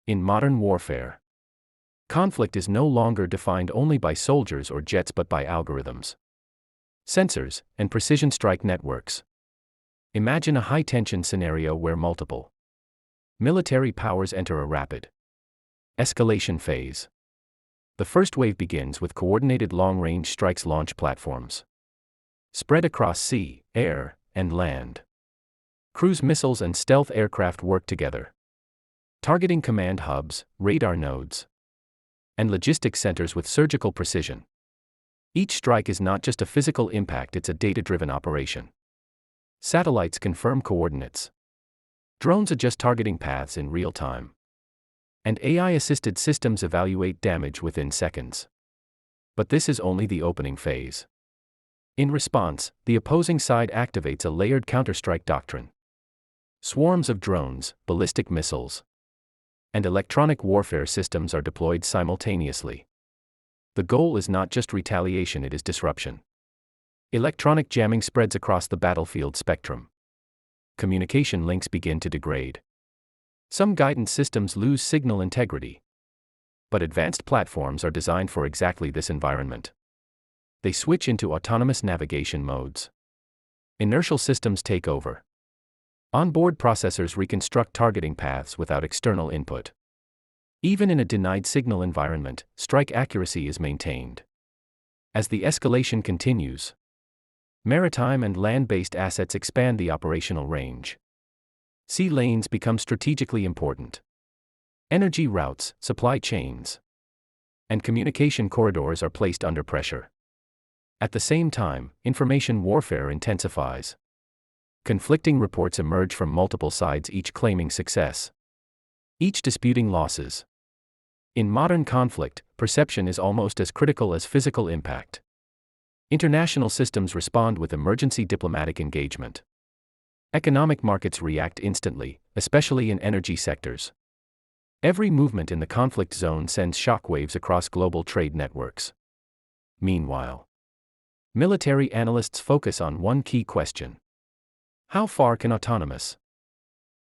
In modern warfare, conflict is no longer defined only by soldiers or jets but by algorithms, sensors, and precision strike networks. Imagine a high-tension scenario where multiple military powers enter a rapid escalation phase. The first wave begins with coordinated long-range strikes launch platforms spread across sea, air, and land. Cruise missiles and stealth aircraft work together, targeting command hubs, radar nodes, and logistics centers with surgical precision. Each strike is not just a physical impact, it's a data-driven operation. Satellites confirm coordinates. Drones adjust targeting paths in real time. And AI-assisted systems evaluate damage within seconds. But this is only the opening phase. In response, the opposing side activates a layered counterstrike doctrine. Swarms of drones, ballistic missiles, and electronic warfare systems are deployed simultaneously. The goal is not just retaliation, it is disruption. Electronic jamming spreads across the battlefield spectrum. Communication links begin to degrade. Some guidance systems lose signal integrity. But advanced platforms are designed for exactly this environment. They switch into autonomous navigation modes. Inertial systems take over. Onboard processors reconstruct targeting paths without external input. Even in a denied signal environment, strike accuracy is maintained. As the escalation continues, maritime and land-based assets expand the operational range. Sea lanes become strategically important. Energy routes, supply chains, and communication corridors are placed under pressure. At the same time, information warfare intensifies. Conflicting reports emerge from multiple sides, each claiming success, each disputing losses. In modern conflict, perception is almost as critical as physical impact. International systems respond with emergency diplomatic engagement. Economic markets react instantly, especially in energy sectors. Every movement in the conflict zone sends shockwaves across global trade networks. Meanwhile, military analysts focus on one key question: how far can autonomous